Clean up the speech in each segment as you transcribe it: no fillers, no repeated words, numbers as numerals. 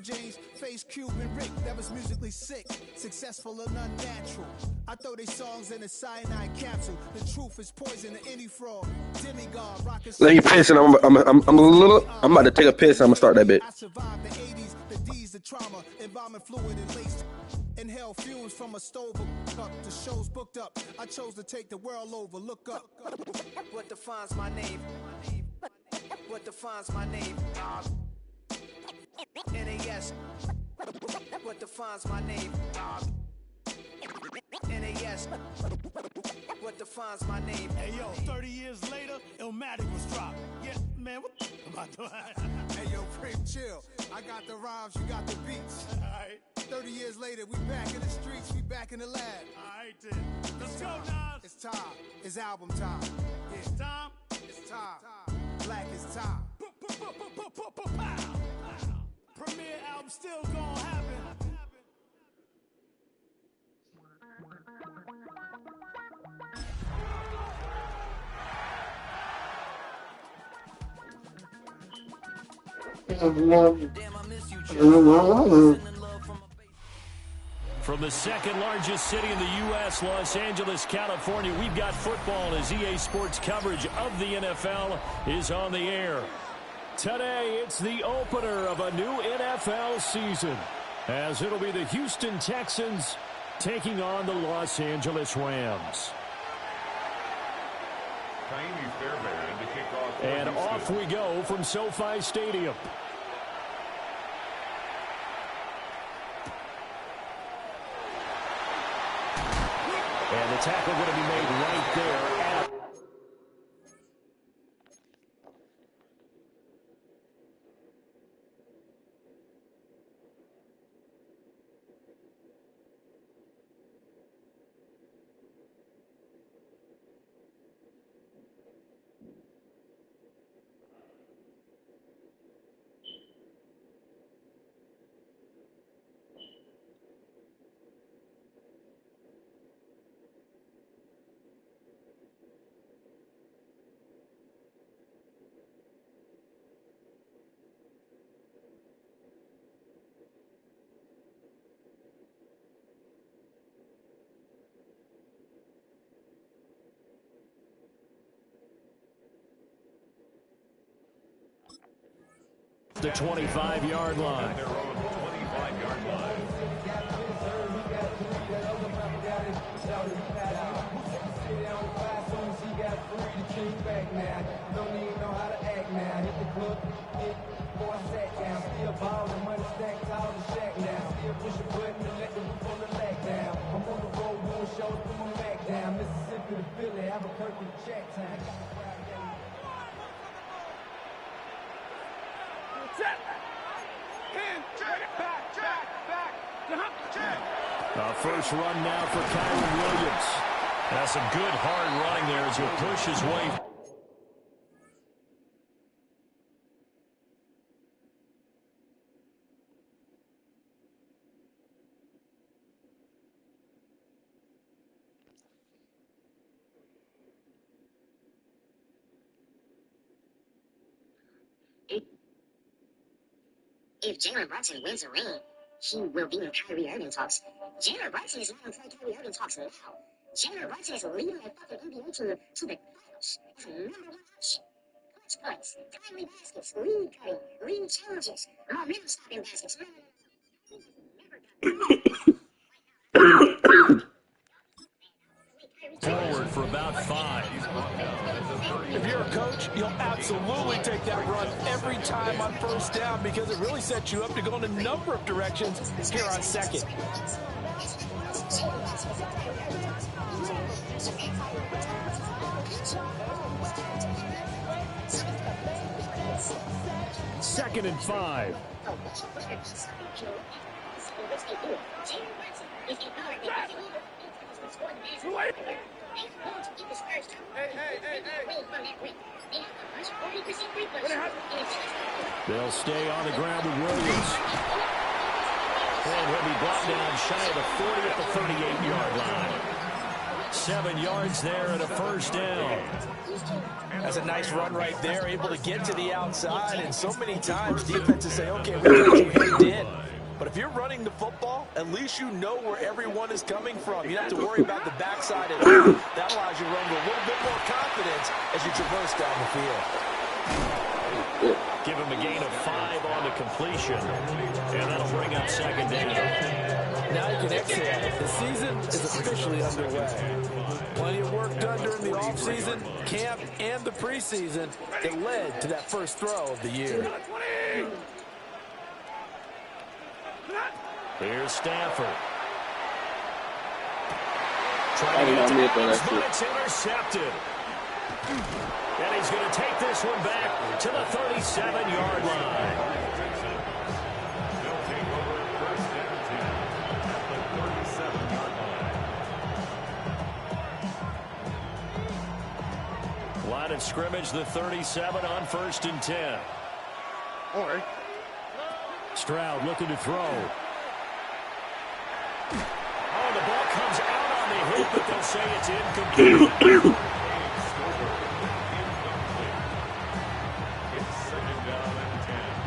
James, Face Cube, and Rick, that was musically sick, successful and unnatural. I throw these songs in a cyanide capsule. The truth is poison to any fraud. Demigod, rocket. Let you piss, and I'm about to take a piss. I'm gonna start that bit. I survived the 80s, the D's, the trauma, embalming fluid and laced. Inhale fumes from a stove up. The show's booked up. I chose to take the world over. Look up. What defines my name? What defines my name? NAS. What defines my name? NAS. What defines my name? Hey yo, 30 years later, Illmatic was dropped. Yeah, man, what the am I doing? Hey yo, Prim, chill. I got the rhymes, you got the beats. Alright. 30 years later, we back in the streets, we back in the lab. Alright then. Let's go, Nas. It's time. It's album time. Yeah. It's time. It's time. Black is time. Premiere album still gonna happen. From the second largest city in the U.S., Los Angeles, California, we've got football as EA Sports coverage of the NFL is on the air. Today, it's the opener of a new NFL season, as it'll be the Houston Texans taking on the Los Angeles Rams. And off we go from SoFi Stadium. And the tackle going to be made right there at the 25-yard line. First run now for Kyron Williams. That's a good hard running there as he'll push his way. If Jalen Brunson wins a ring, he will be in Kyrie Irving talks. Jalen Brunson is not in Kyrie Irving talks now. Jalen Brunson is leading the fucking NBA to the finals as a number one option. Clutch points, timely baskets, lead cutting, lead challenges, momentum stopping baskets. Forward for about 5. If you're a coach, you'll absolutely take that run every time on first down because it really sets you up to go in a number of directions here on second. Second and 5. They'll stay on the ground with Williams. And he'll be brought down shy of the 40 at the 38-yard line. 7 yards there and a first down. That's a nice run right there, able to get to the outside. And so many times defenses say, okay, we got you hemmed in. football, at least you know where everyone is coming from. You don't have to worry about the backside at all. That allows you to run with a little bit more confidence as you traverse down the field. Give him a gain of 5 on the completion, and that'll bring up second down. Now you can exhale. The season is officially underway. Plenty of work done during the offseason, camp, and the preseason. It led to that first throw of the year. Here's Stafford. Trying to get to Adams, but it's intercepted. And he's going to take this one back to the 37-yard line. Line of scrimmage, the 37 on 1st and 10. All right. Stroud looking to throw. Oh, the ball comes out on the hit, but they'll say it's incomplete.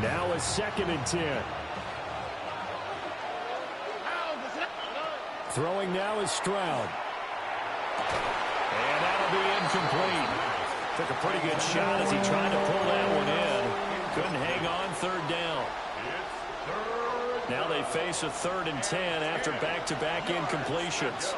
Now a 2nd and 10. Throwing now is Stroud. And that'll be incomplete. Took a pretty good shot as he tried to pull that one in. Couldn't hang on 3rd down. Now they face a 3rd and 10 after back-to-back incompletions.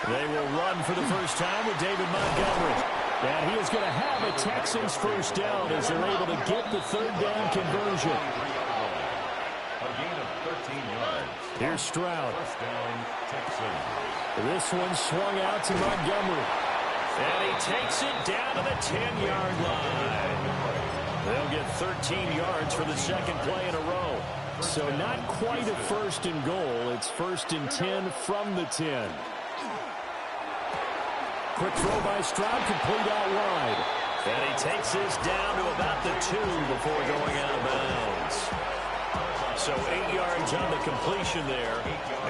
They will run for the first time with David Montgomery. And he is going to have a Texans first down as they're able to get the 3rd down conversion. Here's Stroud. This one swung out to Montgomery. And he takes it down to the 10-yard line. They'll get 13 yards for the 2nd play in a row. So not quite a 1st and goal. It's 1st and 10 from the 10. Quick throw by Stroud, complete out wide. And he takes this down to about the 2 before going out of bounds. So 8 yards on the completion there.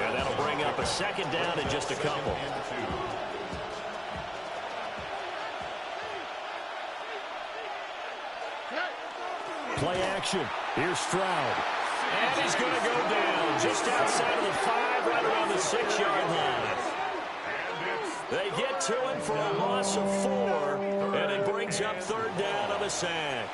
And that'll bring up a 2nd down in just a couple. Play action. Here's Stroud. And he's going to go down just outside of the 5, right around the 6-yard line. They get to him for a loss of 4, and it brings up 3rd down on the sack.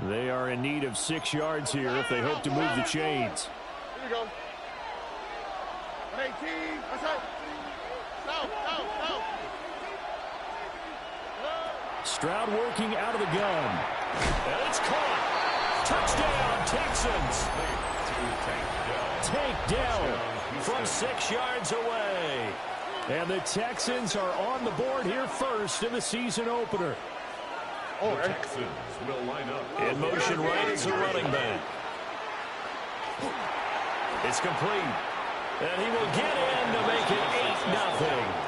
They are in need of 6 yards here if they hope to move the chains. Here we go. 118. Outside. No. Stroud working out of the gun. And it's caught. Touchdown, Texans. Takedown from 6 yards away. And the Texans are on the board here first in the season opener. All right. Texans will line up. In motion right is a running back. It's complete. And he will get in to make it 8-0.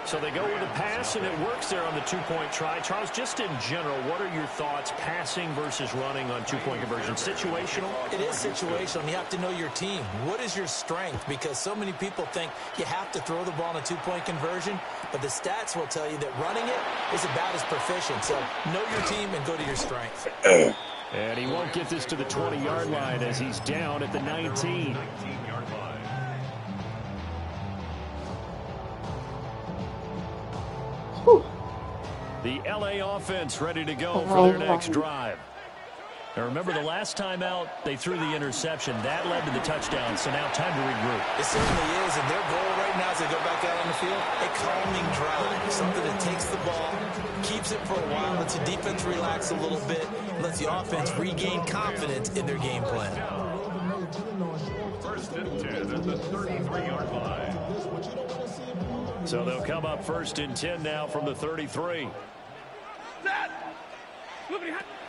So they go with a pass, and it works there on the 2-point try. Charles, just in general, what are your thoughts passing versus running on 2-point conversion? Situational? It is situational. You have to know your team. What is your strength? Because so many people think you have to throw the ball in a 2-point conversion, but the stats will tell you that running it is about as proficient. So know your team and go to your strength. And he won't get this to the 20-yard line as he's down at the 19. The LA offense ready to go for their next drive. Now remember, the last time out, they threw the interception. That led to the touchdown, so now time to regroup. It certainly is, and their goal right now as they go back out on the field, a calming drive, something that takes the ball, keeps it for a while, lets the defense relax a little bit, lets the offense regain confidence in their game plan. 1st and 10 at the 33-yard line. So they'll come up 1st and 10 now from the 33.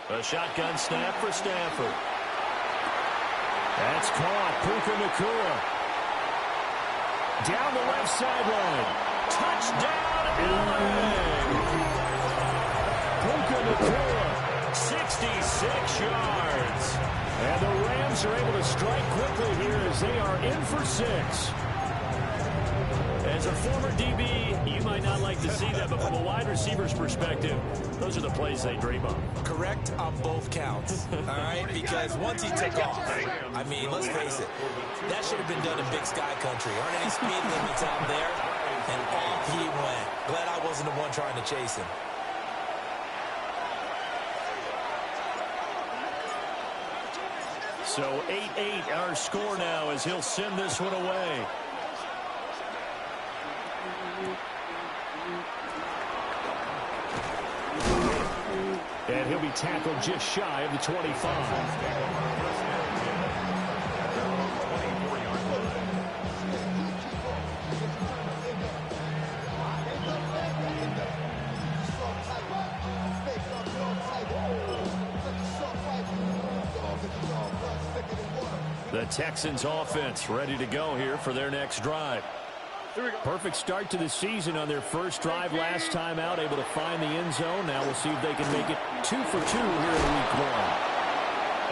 A shotgun snap for Stafford. That's caught. Puka Nacua. Down the left sideline. Touchdown, LA! Puka Nacua, 66 yards. And the Rams Rams are able to strike quickly here as they are in for 6. As a former DB, you might not like to see that, but from a wide receiver's perspective, those are the plays they dream of. Correct on both counts, all right? Because once he took off, I mean, let's face it, that should have been done in Big Sky Country. Aren't any speed limits out there? And off he went. Glad I wasn't the one trying to chase him. So 8-8 our score now as he'll send this one away. And he'll be tackled just shy of the 25. The Texans offense ready to go here for their next drive. Perfect start to the season on their first drive last time out, able to find the end zone. Now we'll see if they can make it 2 for 2 here in week 1.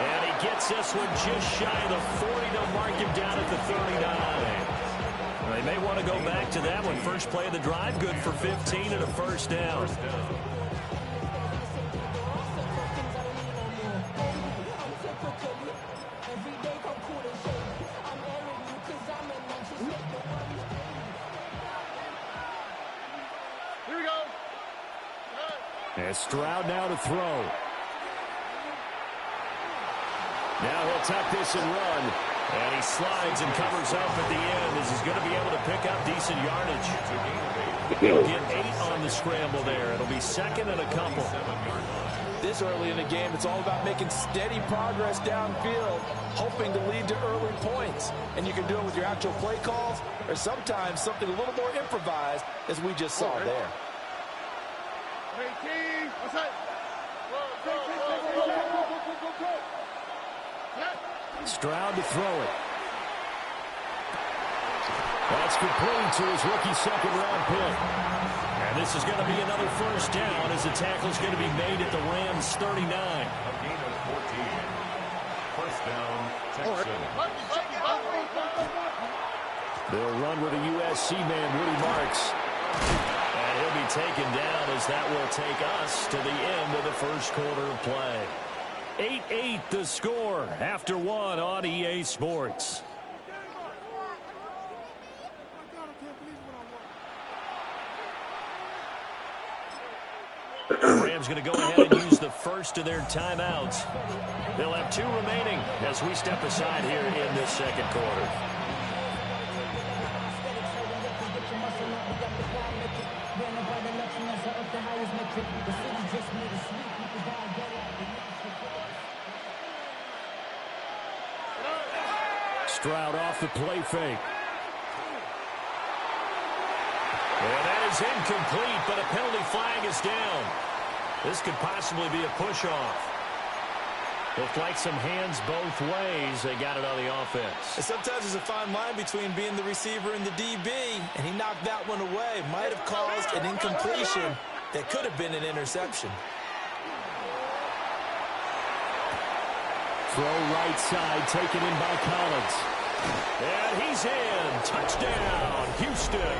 And he gets this one just shy of the 40 to mark him down at the 39. They may want to go back to that one. First play of the drive, good for 15 and a first down. And Stroud now to throw. Now he'll tuck this and run. And he slides and covers up at the end as he's going to be able to pick up decent yardage. He'll get 8 on the scramble there. It'll be second and a couple. This early in the game, it's all about making steady progress downfield, hoping to lead to early points. And you can do it with your actual play calls or sometimes something a little more improvised as we just saw there. Stroud to throw it. That's complete to his rookie second-round pick. And this is going to be another first down as the tackle's going to be made at the Rams' 39. First down, Texans. They'll run with a USC man, Woody Marks. And he'll be taken down as that will take us to the end of the first quarter of play. 8-8 the score after 1 on EA Sports. The Rams going to go ahead and use the first of their timeouts. They'll have 2 remaining as we step aside here in this second quarter. Stroud off the play fake. And that is incomplete, but a penalty flag is down. This could possibly be a push-off. Looked like some hands both ways. They got it on the offense. And sometimes there's a fine line between being the receiver and the DB, and he knocked that one away. Might have caused an incompletion that could have been an interception. Throw right side, taken in by Collins. And he's in. Touchdown, Houston.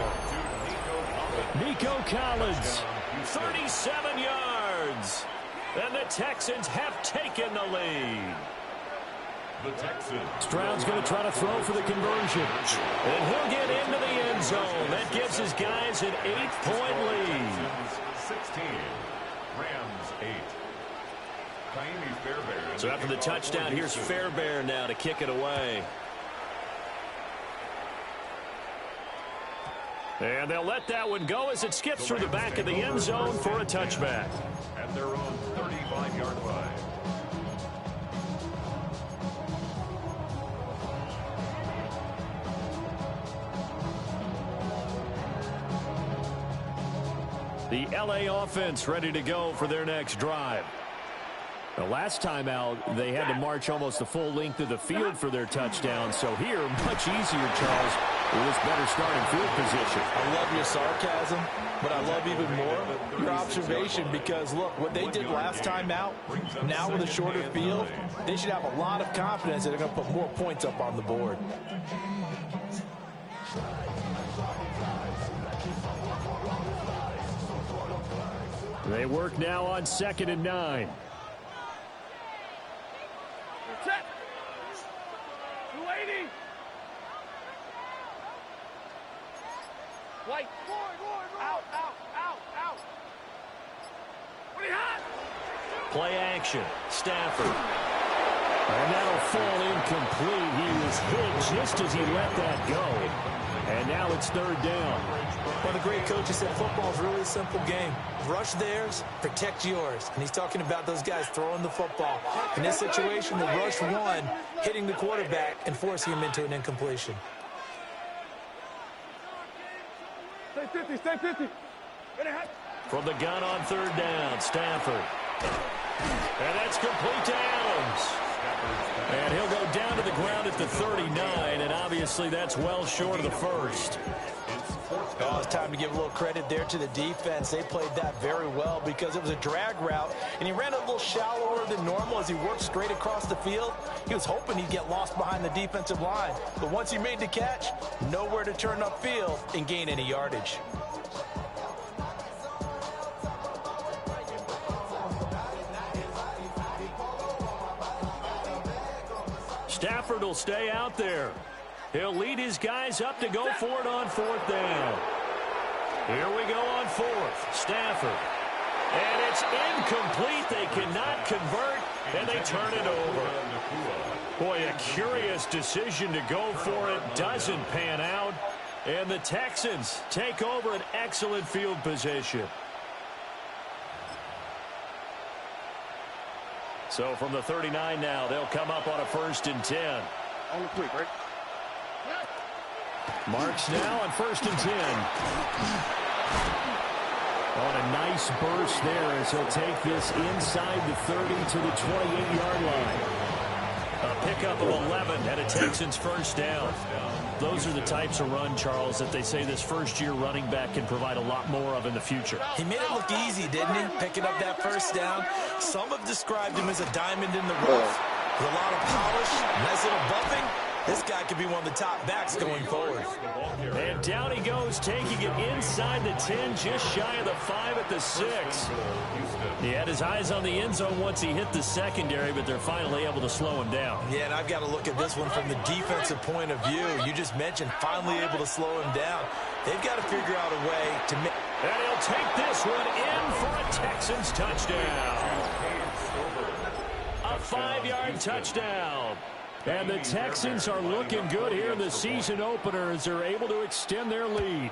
Nico Collins, 37 yards. And the Texans have taken the lead. The Texans. Stroud's going to try to throw for the conversion. And he'll get into the end zone. That gives his guys an 8-point lead. 16. Rams 8. So after the touchdown, here's Fairbairn now to kick it away. And they'll let that one go as it skips through the back of the end zone for a touchback. At their own 35-yard line. The LA offense ready to go for their next drive. The last time out, they had to march almost the full length of the field for their touchdown. So here, much easier, Charles, with this better starting field position. I love your sarcasm, but I love even more your observation because, look, what they did last time out, now with a shorter field, they should have a lot of confidence that they're going to put more points up on the board. They work now on 2nd and 9. Set. 280. White. Out. What are you hot? Play action. Stafford. And that'll fall incomplete. He was hit just as he let that go. And now it's 3rd down. Well, the great coach has said football is really a simple game. Rush theirs, protect yours. And he's talking about those guys throwing the football. In this situation, the rush one, hitting the quarterback and forcing him into an incompletion. Stay 50. From the gun on 3rd down, Stafford. And that's complete to Adams. And he'll go down to the ground at the 39, and obviously that's well short of the first. Oh, it's time to give a little credit there to the defense. They played that very well because it was a drag route, and he ran a little shallower than normal as he worked straight across the field. He was hoping he'd get lost behind the defensive line, but once he made the catch, nowhere to turn upfield and gain any yardage. Stafford will stay out there. He'll lead his guys up to go for it on 4th down. Here we go on 4th. Stafford. And it's incomplete. They cannot convert, and they turn it over. Boy, a curious decision to go for it. Doesn't pan out. And the Texans take over an excellent field position. So from the 39 now, they'll come up on a 1st and 10. On the quick, right? Marks now on 1st and 10. On a nice burst there as he'll take this inside the 30 to the 28-yard line. A pickup of 11 and a Texans 1st down. Those are the types of run, Charles, that they say this first-year running back can provide a lot more of in the future. He made it look easy, didn't he? Picking up that 1st down. Some have described him as a diamond in the rough. With a lot of polish, nice little buffing. This guy could be one of the top backs going forward. And down he goes, taking it inside the 10, just shy of the 5 at the 6. He had his eyes on the end zone once he hit the secondary, but they're finally able to slow him down. Yeah, and I've got to look at this one from the defensive point of view. You just mentioned finally able to slow him down. They've got to figure out a way to make... And he'll take this one in for a Texans touchdown. A 5-yard touchdown. And the Texans are looking good here in the season opener as they're able to extend their lead.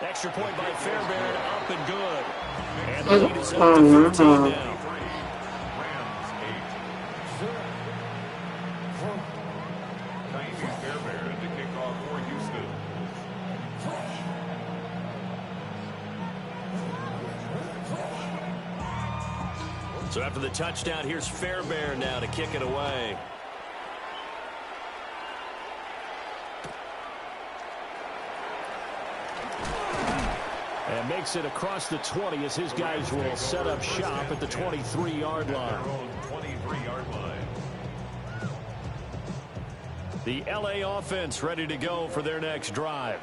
Extra point by Fairbairn, up and good. And the lead is up to 13 now. Fairbairn to kick off for Houston. So after the touchdown, here's Fairbairn now to kick it away. And makes it across the 20 as his guys will set up shop at the 23-yard line. 23-yard line. The LA offense ready to go for their next drive.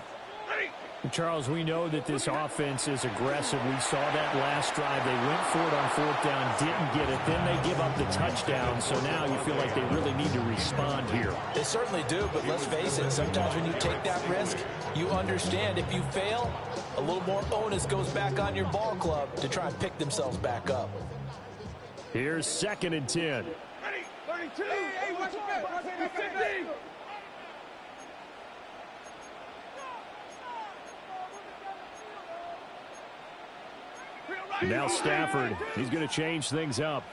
Charles, we know that this offense is aggressive. We saw that last drive. They went for it on 4th down, didn't get it. Then they give up the touchdown. So now you feel like they really need to respond here. They certainly do, but let's face it, sometimes when you take that risk, you understand if you fail, a little more onus goes back on your ball club to try and pick themselves back up. Here's 2nd and 10. Ready, 32. Hey, watch your back. Watch your 50. Now Stafford, he's going to change things up.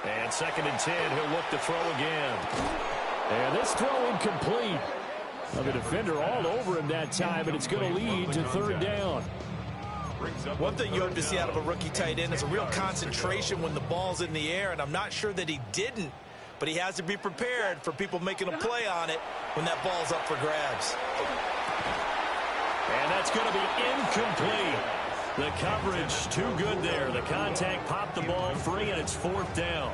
And 2nd and 10, he'll look to throw again. And this throw incomplete. Well, the defender all over him that time, and it's going to lead to third down. One thing you hope to see out of a rookie tight end is a real concentration when the ball's in the air, and I'm not sure that he didn't, but he has to be prepared for people making a play on it when that ball's up for grabs. And that's going to be incomplete. The coverage too good there. The contact popped the ball free, and it's fourth down.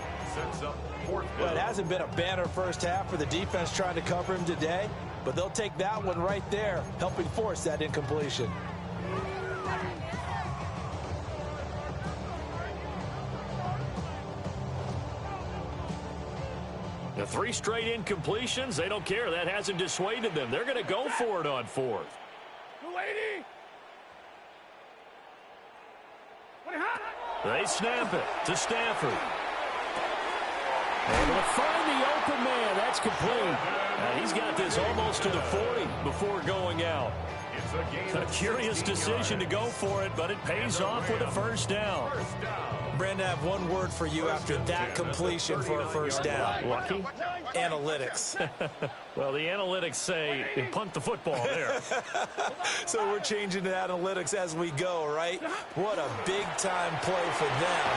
Well, it hasn't been a banner first half for the defense trying to cover him today, but they'll take that one right there, helping force that incompletion. The 3 straight incompletions, they don't care. That hasn't dissuaded them. They're going to go for it on fourth. They snap it to Stafford. Able to find the open man. That's complete. He's got this almost to the 40 before going out. A curious decision to go for it, but it pays off with a first down. Brandon, I have one word for you after that completion for a first down. Lucky? Analytics. Well, the analytics say punt the football there. So we're changing to analytics as we go, right? What a big-time play for them.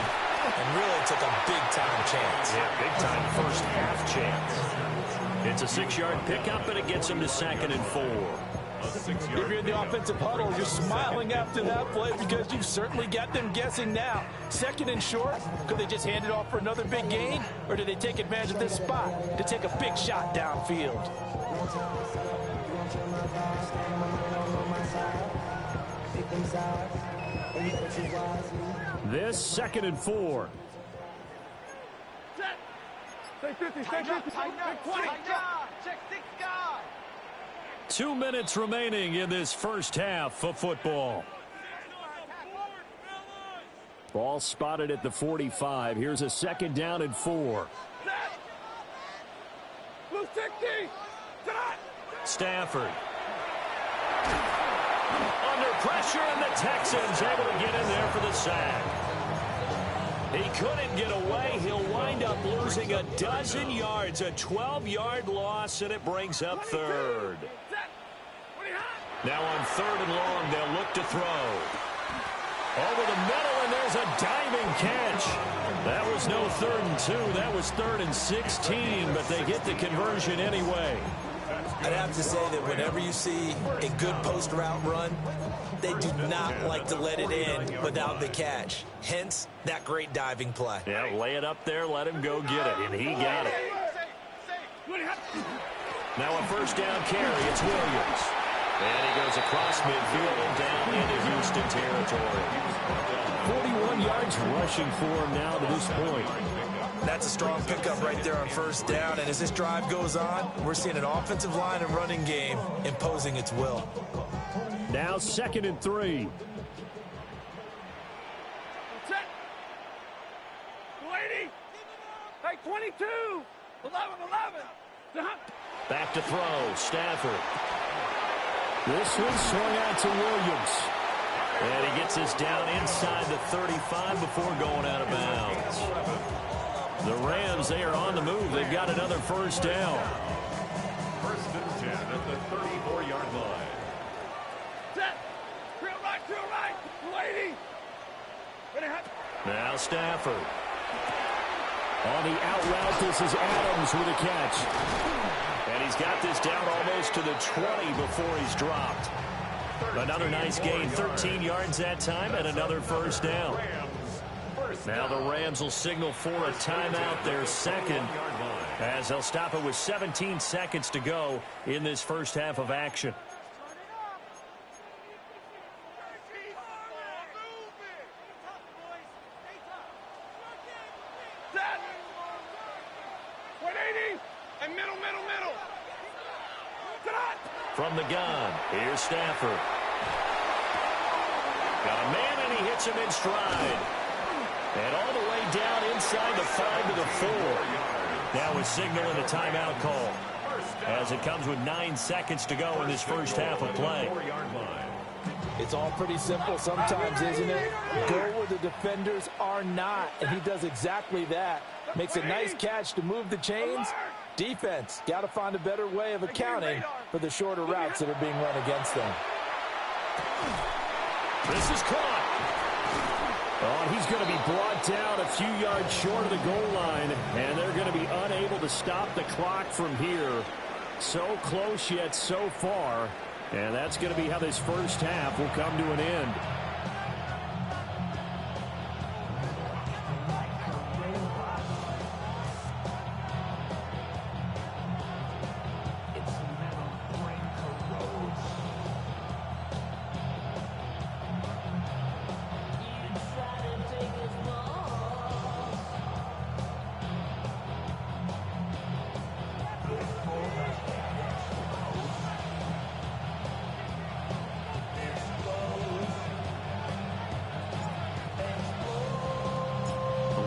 And really took a big-time chance. Yeah, big-time first half chance. It's a 6-yard pickup, and it gets him to 2nd and 4. If you're in the offensive huddle, you're smiling after that play because you've certainly got them guessing now. 2nd and short, could they just hand it off for another big gain? Or do they take advantage of this spot to take a big shot downfield? This 2nd and 4. Stay 50, stay 50, stay 20. Check 6 guys. 2 minutes remaining in this first half of football. Ball spotted at the 45. Here's a 2nd down and 4. Blue 60. Stafford. Under pressure, and the Texans able to get in there for the sack. He couldn't get away. He'll wind up losing a dozen yards, a 12-yard loss, and it brings up third. Now on 3rd and long, they'll look to throw. Over the middle, and there's a diving catch. That was no 3rd and 2. That was 3rd and 16, but they get the conversion anyway. I'd have to say that whenever you see a good post route run, they do not like to let it in without the catch. Hence, that great diving play. Yeah, lay it up there, let him go get it, and he got it. Now a 1st down carry, it's Williams. And he goes across midfield and down into Houston territory. 41 yards rushing for him now to this point. That's a strong pickup right there on 1st down, and as this drive goes on, we're seeing an offensive line and running game imposing its will. Now 2nd and 3. Hey, 22. 11. Back to throw, Stafford. This one swung out to Williams. And he gets this down inside the 35 before going out of bounds. The Rams, they are on the move. They've got another 1st down. 1st and 10 at the 34-yard line. Set. Drill right. 280. Now Stafford. On the out route, this is Adams with a catch. And he's got this down almost to the 20 before he's dropped. Another nice gain, 13 yards that time, and another 1st down. Now the Rams will signal for a timeout, their 2nd, as they'll stop it with 17 seconds to go in this first half of action. From the gun, here's Stafford. Got a man, and he hits him in stride. And all the way down inside the 5 to the 4. Now a signal and a timeout call, as it comes with 9 seconds to go in this first half of play. It's all pretty simple sometimes, isn't it? Go where the defenders are not, and he does exactly that. Makes a nice catch to move the chains, Defense, got to find a better way of accounting for the shorter routes that are being run against them. This is caught. Oh, and he's going to be brought down a few yards short of the goal line, and they're going to be unable to stop the clock from here. So close yet so far, and that's going to be how this first half will come to an end.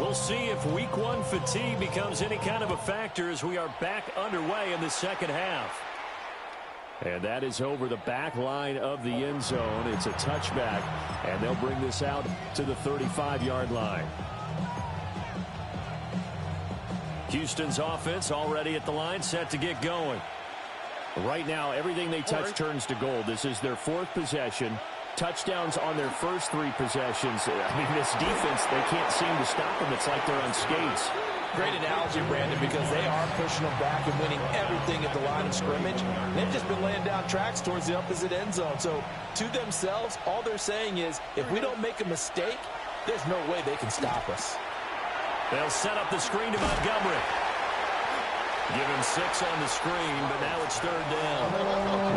We'll see if week one fatigue becomes any kind of a factor as we are back underway in the second half. And that is over the back line of the end zone. It's a touchback, and they'll bring this out to the 35-yard line. Houston's offense already at the line, set to get going. Right now, everything they touch turns to gold. This is their fourth possession. Touchdowns on their first three possessions. I mean, this defense, they can't seem to stop them. It's like they're on skates. Great analogy, Brandon, because they are pushing them back and winning everything at the line of scrimmage. They've just been laying down tracks towards the opposite end zone. So, to themselves, all they're saying is, if we don't make a mistake, there's no way they can stop us. They'll set up the screen to Montgomery. Give him 6 on the screen, but now it's third down.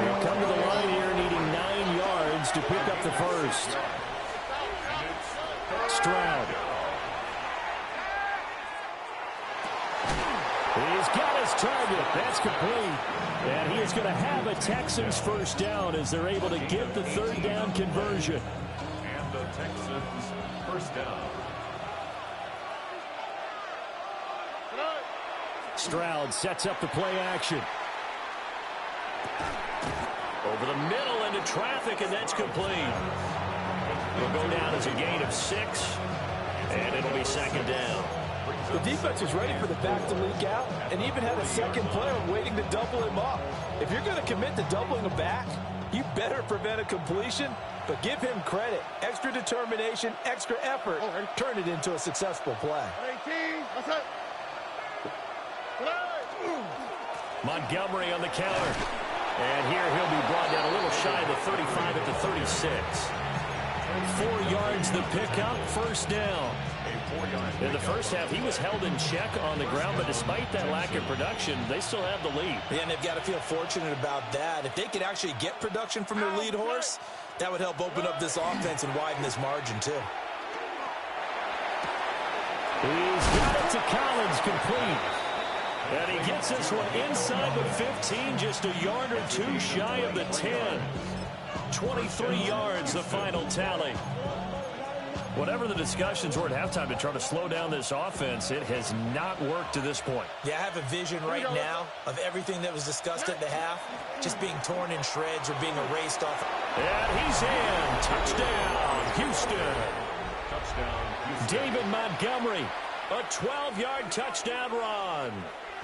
They'll come to the line here needing 9 yards to pick up the first. Stroud. He's got his target. That's complete. And he is going to have a Texans first down as they're able to get the third down conversion. And the Texans first down. Stroud sets up the play action. Over the middle into traffic, and that's complete. It'll go down as a gain of 6, and it'll be second down. The defense was ready for the back to leak out and even had a second player waiting to double him up. If you're going to commit to doubling a back, you better prevent a completion, but give him credit. Extra determination, extra effort, turn it into a successful play. Montgomery on the counter. And here he'll be brought down a little shy of the 35 at the 36. 4 yards the pickup, first down. In the first half, he was held in check on the ground, but despite that lack of production, they still have the lead. Yeah, and they've got to feel fortunate about that. If they could actually get production from their lead horse, that would help open up this offense and widen this margin, too. He's got it to Collins, complete. And he gets this one inside the 15, just a yard or two shy of the 10. 23 yards, the final tally. Whatever the discussions were at halftime to try to slow down this offense, it has not worked to this point. Yeah, I have a vision right now of everything that was discussed at the half just being torn in shreds or being erased off. And he's in. Touchdown, Houston. Touchdown, Houston. David Montgomery, a 12-yard touchdown run.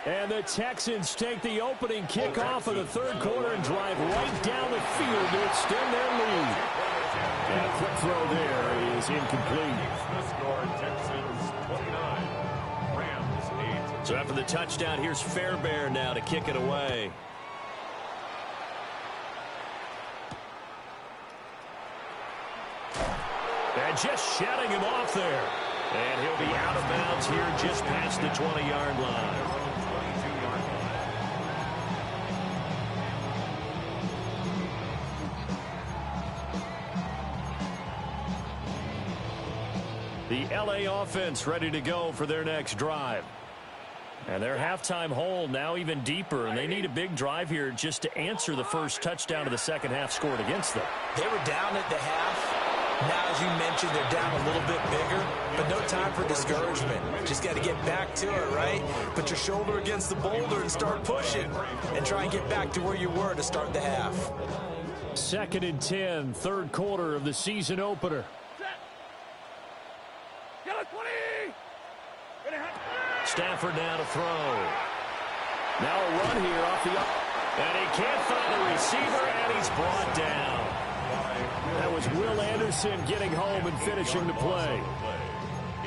And the Texans take the opening kickoff of the third quarter and drive right down the field to extend their lead. And a quick throw there is incomplete. The score, Texans 29, Rams 8. So after the touchdown, here's Fairbairn now to kick it away. And just shutting him off there. And he'll be out of bounds here just past the 20-yard line. The LA offense ready to go for their next drive. And their halftime hole now even deeper, and they need a big drive here just to answer the first touchdown of the second half scored against them. They were down at the half. Now, as you mentioned, they're down a little bit bigger, but no time for discouragement. Just got to get back to it, right? Put your shoulder against the boulder and start pushing, and try and get back to where you were to start the half. 2nd and 10, third quarter of the season opener. Stafford now to throw. Now a run here off the up. And he can't find the receiver, and he's brought down. That was Will Anderson getting home and finishing the play.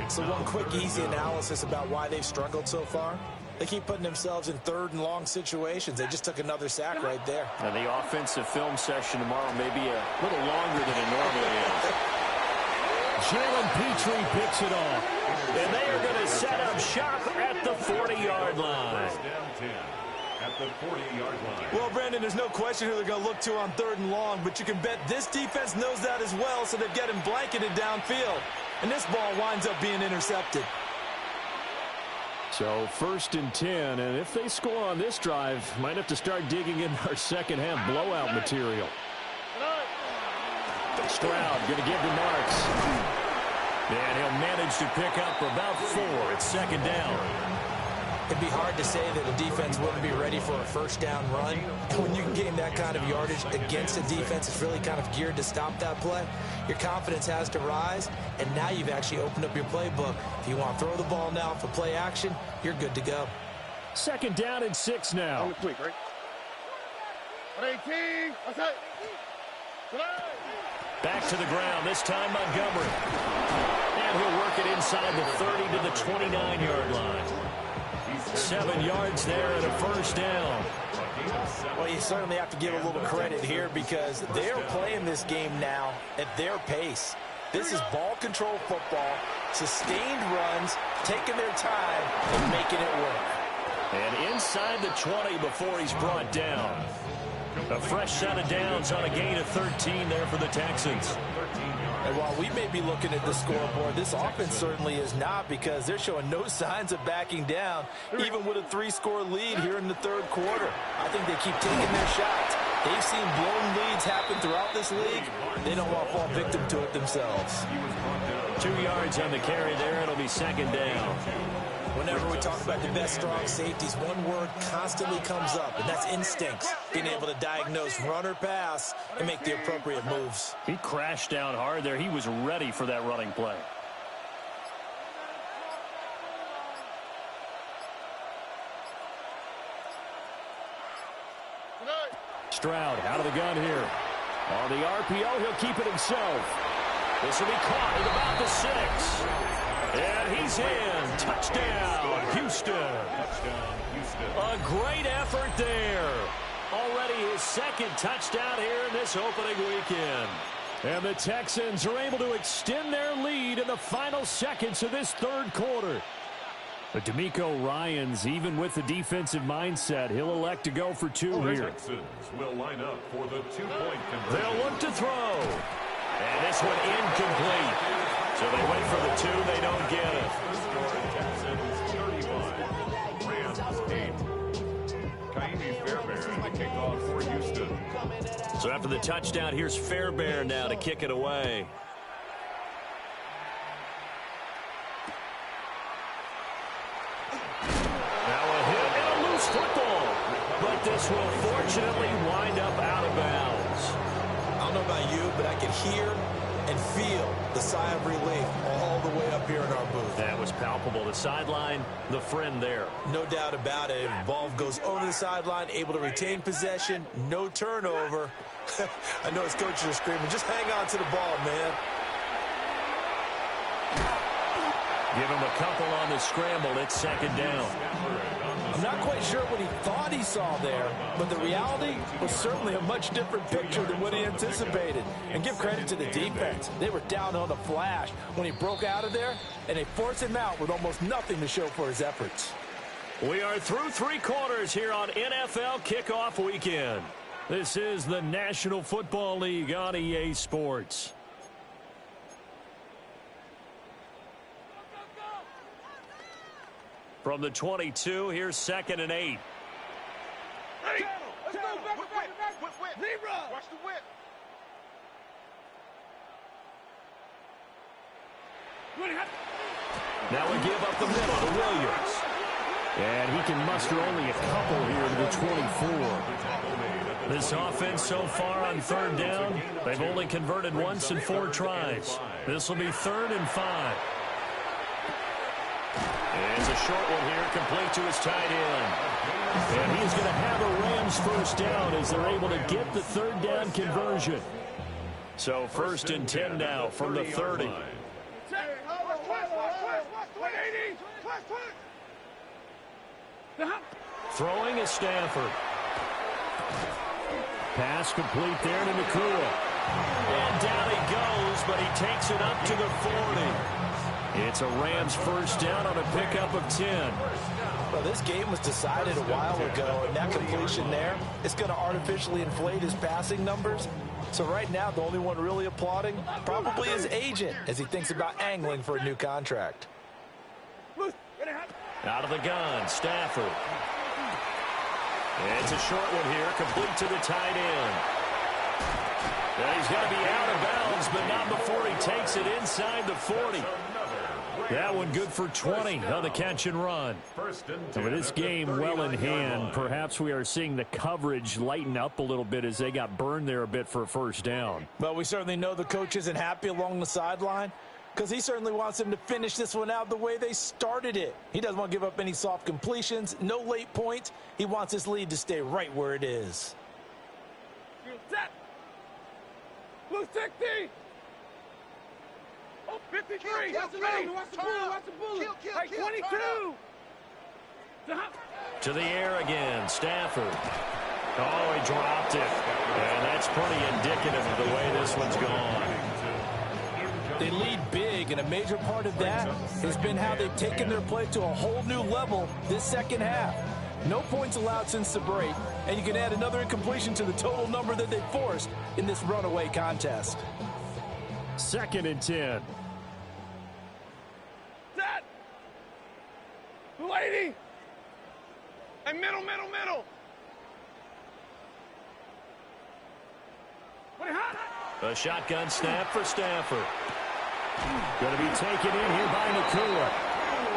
So one quick, easy analysis about why they've struggled so far. They keep putting themselves in third and long situations. They just took another sack right there. And the offensive film session tomorrow may be a little longer than it normally is. Jalen Petrie picks it off. And they are going to set up shop at the 40-yard line. At the 40-yard line. Well, Brandon, there's no question who they're going to look to on third and long, but you can bet this defense knows that as well, so they've got him blanketed downfield. And this ball winds up being intercepted. So 1st and 10, and if they score on this drive, might have to start digging in our second-half blowout material. Stroud going to give to Marks. And he'll manage to pick up about 4. It's second down. It'd be hard to say that a defense wouldn't be ready for a first down run. When you can gain that kind of yardage against a defense that's really kind of geared to stop that play, your confidence has to rise, and now you've actually opened up your playbook. If you want to throw the ball now for play action, you're good to go. Second down and 6 now. On the quick, right? 18. Outside. Back to the ground, this time Montgomery. And he'll work it inside the 30 to the 29-yard line. 7 yards there and a first down. Well, you certainly have to give a little credit here because they're playing this game now at their pace. This is ball control football, sustained runs, taking their time and making it work. And inside the 20 before he's brought down. A fresh set of downs on a gain of 13 there for the Texans. And while we may be looking at the scoreboard, this offense certainly is not because they're showing no signs of backing down, even with a 3-score lead here in the third quarter. I think they keep taking their shots. They've seen blown leads happen throughout this league. They don't want to fall victim to it themselves. 2 yards on the carry there. It'll be second down. Whenever we talk about the best strong safeties, one word constantly comes up, and that's instincts. Being able to diagnose run or pass and make the appropriate moves. He crashed down hard there. He was ready for that running play. Stroud out of the gun here. On the RPO, he'll keep it himself. This will be caught at about the 6. And he's in. Touchdown, Houston. A great effort there. Already his second touchdown here in this opening weekend. And the Texans are able to extend their lead in the final seconds of this third quarter. But DeMeco Ryans, even with the defensive mindset, he'll elect to go for 2 here. Texans will line up for the 2-point conversion. They'll look to throw. And this one incomplete. So they wait for the 2. They don't get it. Texans 35. Rams 8. Kaimi Fairbairn to kick off for Houston. So after the touchdown, here's Fairbairn now to kick it away. Now a hit and a loose football. But this will fortunately wind up out of bounds. I don't know about you, but I can hear and feel the sigh of relief all the way up here in our booth. That was palpable. The sideline, the friend there. No doubt about it. Ball goes over the sideline, able to retain possession, no turnover. I know his coaches are screaming, just hang on to the ball, man. Give him a couple on the scramble. It's second down. I'm not quite sure what he thought he saw there, but the reality was certainly a much different picture than what he anticipated. And give credit to the defense. They were down on the flash when he broke out of there, and they forced him out with almost nothing to show for his efforts. We are through 3 quarters here on NFL Kickoff Weekend. This is the National Football League on EA Sports. From the 22, here's second and 8. Hey, let's go, back. Zebra. Watch the whip. Now we give up the middle to Williams. And he can muster only a couple here to the 24. This offense so far on third down, they've only converted once in 4 tries. This will be 3rd and 5. It's a short one here, complete to his tight end. And he's going to have a Rams first down as they're able to get the third down conversion. So first and 10 now from the 30. Throwing is Stafford. Pass complete there to Nakua. And down he goes, but he takes it up to the 40. It's a Rams first down on a pickup of 10. Well, this game was decided a while ago, and that completion there is going to artificially inflate his passing numbers. So right now, the only one really applauding probably his agent as he thinks about angling for a new contract. Out of the gun, Stafford. It's a short one here, complete to the tight end. Well, he's going to be out of bounds, but not before he takes it inside the 40. That one good for 20 on the catch and run. So with this game well in hand, perhaps we are seeing the coverage lighten up a little bit as they got burned there a bit for a first down. But we certainly know the coach isn't happy along the sideline because he certainly wants them to finish this one out the way they started it. He doesn't want to give up any soft completions, no late points. He wants his lead to stay right where it is. Blue 60! Oh, 53! Watch the bullet! Watch the bullet! Watch the bullet! Like 22! To the air again, Stafford. Oh, he dropped it. And that's pretty indicative of the way this one's gone. They lead big, and a major part of that has been how they've taken their play to a whole new level this second half. No points allowed since the break, and you can add another incompletion to the total number that they forced in this runaway contest. Second and 10. Set! Lady! And middle! A shotgun snap for Stafford. Going to be taken in here by Nakua.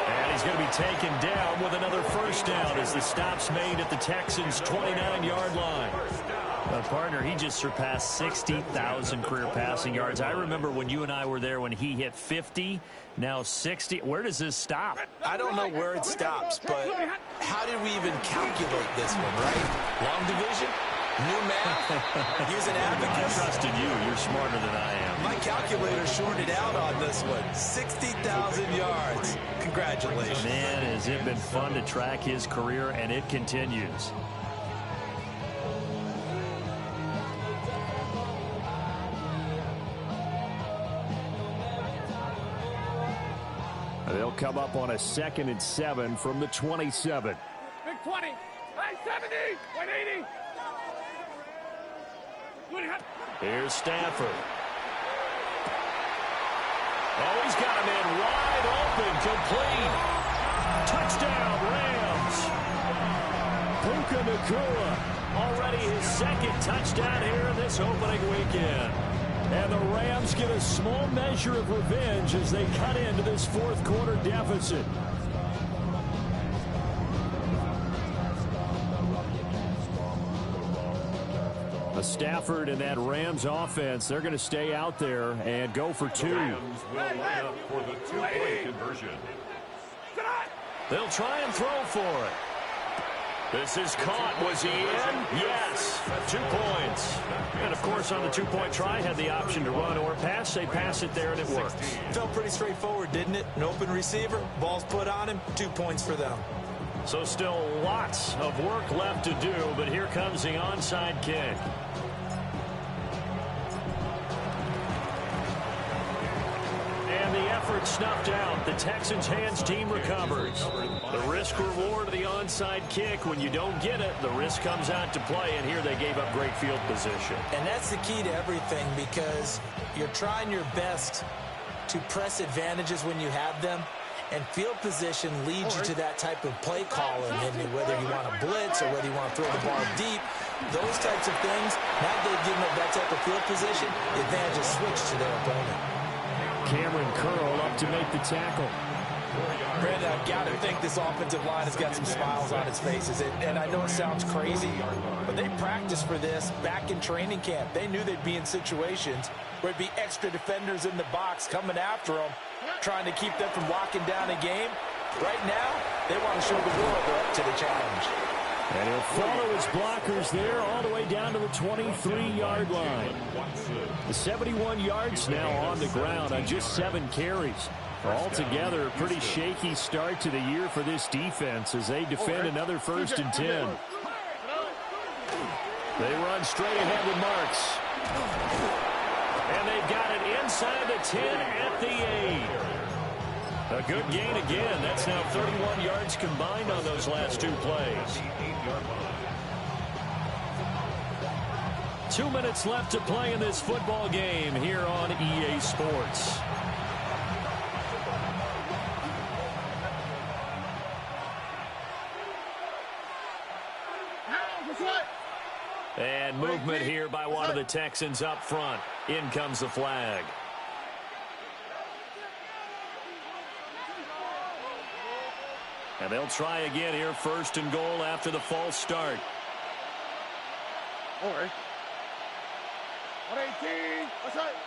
And he's going to be taken down with another first down as the stop's made at the Texans' 29-yard line. Partner, he just surpassed 60,000 career passing yards. I remember when you and I were there when he hit 50, now 60. Where does this stop? I don't know where it stops, but how did we even calculate this one, right? Long division? New math? Use an abacus? I trusted you. You're smarter than I am. My calculator shorted out on this one. 60,000 yards. Congratulations. Man, has it been fun to track his career, and it continues. They'll come up on a 2nd and 7 from the 27. Big 20! Hey, 70! 180! Here's Stafford. Oh, he's got him in wide open, complete. Touchdown, Rams. Puka Nakua, already his second touchdown here in this opening weekend. And the Rams get a small measure of revenge as they cut into this fourth quarter deficit. Stafford and that Rams offense, they're going to stay out there and go for two. Rams will line up for the two-point conversion. They'll try and throw for it. This is caught. Was he in? Yes. 2 points. And, of course, on the two-point try, had the option to run or pass. They pass it there, and it worked. Felt pretty straightforward, didn't it? An open receiver, ball's put on him, 2 points for them. So still lots of work left to do, but here comes the onside kick. And the effort snuffed out. The Texans' hands team recovers. The risk-reward of the onside kick, when you don't get it, the risk comes out to play, and here they gave up great field position. And that's the key to everything, because you're trying your best to press advantages when you have them. And field position leads you to that type of play calling, and whether you want to blitz or whether you want to throw the ball deep, those types of things, now they've given up that type of field position, the advantage is switched to their opponent. Cameron Curl up to make the tackle. Brandon, I've got to think this offensive line has got some smiles on its faces, and I know it sounds crazy, but they practiced for this back in training camp. They knew they'd be in situations where it'd be extra defenders in the box coming after them, trying to keep them from locking down a game. Right now, they want to show the world they're up to the challenge. And he'll follow his blockers there all the way down to the 23-yard line. The 71 yards now on the ground on just 7 carries. Altogether, a pretty shaky start to the year for this defense as they defend another 1st and 10. They run straight ahead with Marks. And they've got it inside the 10 at the 8. A good gain again. That's now 31 yards combined on those last 2 plays. 2 minutes left to play in this football game here on EA Sports. And movement here by one of the Texans up front. In comes the flag. And they'll try again here, 1st and goal after the false start. All right. 118. That's right.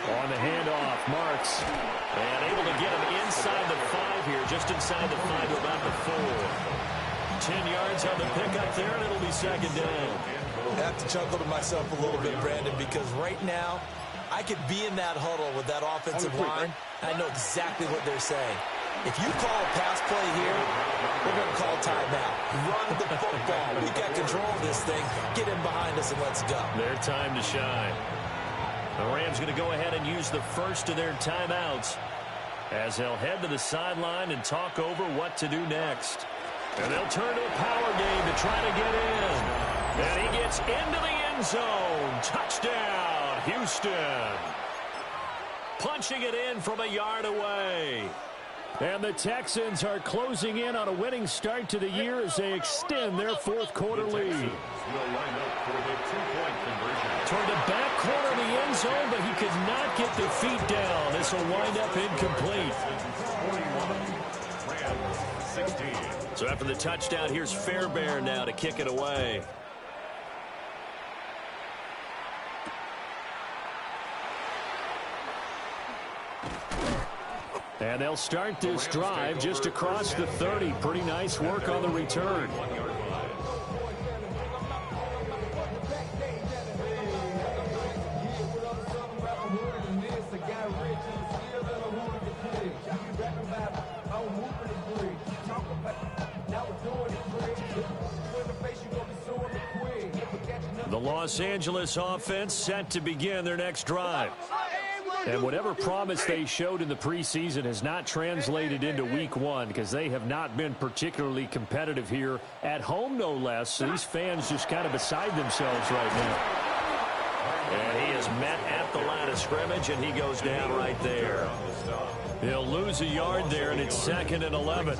On the handoff, Marks. And able to get him inside the 5 here, just inside the 5 to about the 4. 10 yards on the pickup there, and it'll be 2nd down. I have to chuckle to myself a little bit, Brandon, because right now I could be in that huddle with that offensive line. I know exactly what they're saying. If you call a pass play here, we're going to call timeout. Run the football. We got control of this thing. Get in behind us and let's go. Their time to shine. The Rams going to go ahead and use the first of their timeouts as they'll head to the sideline and talk over what to do next. And they'll turn to the power game to try to get in. And he gets into the end zone. Touchdown, Houston. Punching it in from a yard away. And the Texans are closing in on a winning start to the year as they extend their 4th quarter lead. Toward the back corner of the end zone, but he could not get the feet down. This will wind up incomplete. So after the touchdown, here's Fairbairn now to kick it away. And they'll start this drive just across the 30. Pretty nice work on the return. The Los Angeles offense set to begin their next drive. And whatever promise they showed in the preseason has not translated into week 1 because they have not been particularly competitive here at home, no less. So these fans just kind of beside themselves right now. And he is met at the line of scrimmage, and he goes down right there. He'll lose a yard there, and it's 2nd and 11.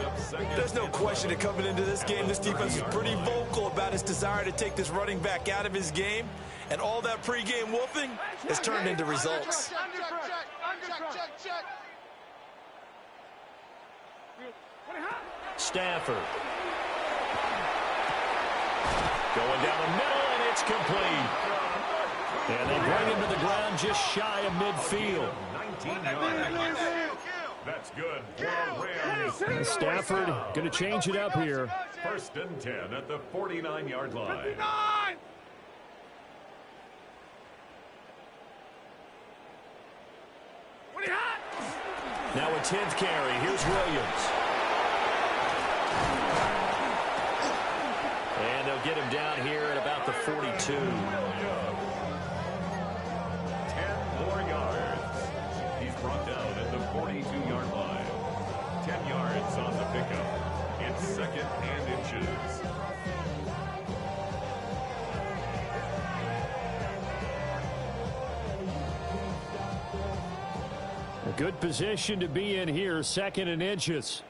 There's no question that coming into this game, this defense is pretty vocal about its desire to take this running back out of his game. And all that pregame wolfing has turned into results. Stafford. Going down the middle, and it's complete. And they bring him to the ground just shy of midfield. 19 yards. That's good. And Stafford going to change it up here. 1st and 10 at the 49-yard line. Now a 10th carry. Here's Williams. And they'll get him down here at about the 42. 10 more yards. He's brought down at the 42-yard line. 10 yards on the pickup. It's 2nd and inches. A good position to be in here, 2nd and inches.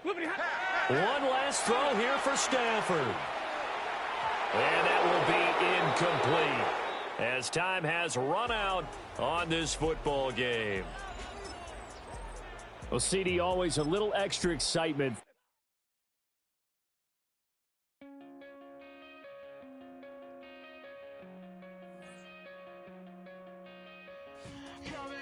One last throw here for Stafford. And that will be incomplete as time has run out on this football game. Well, CD, always a little extra excitement. coming.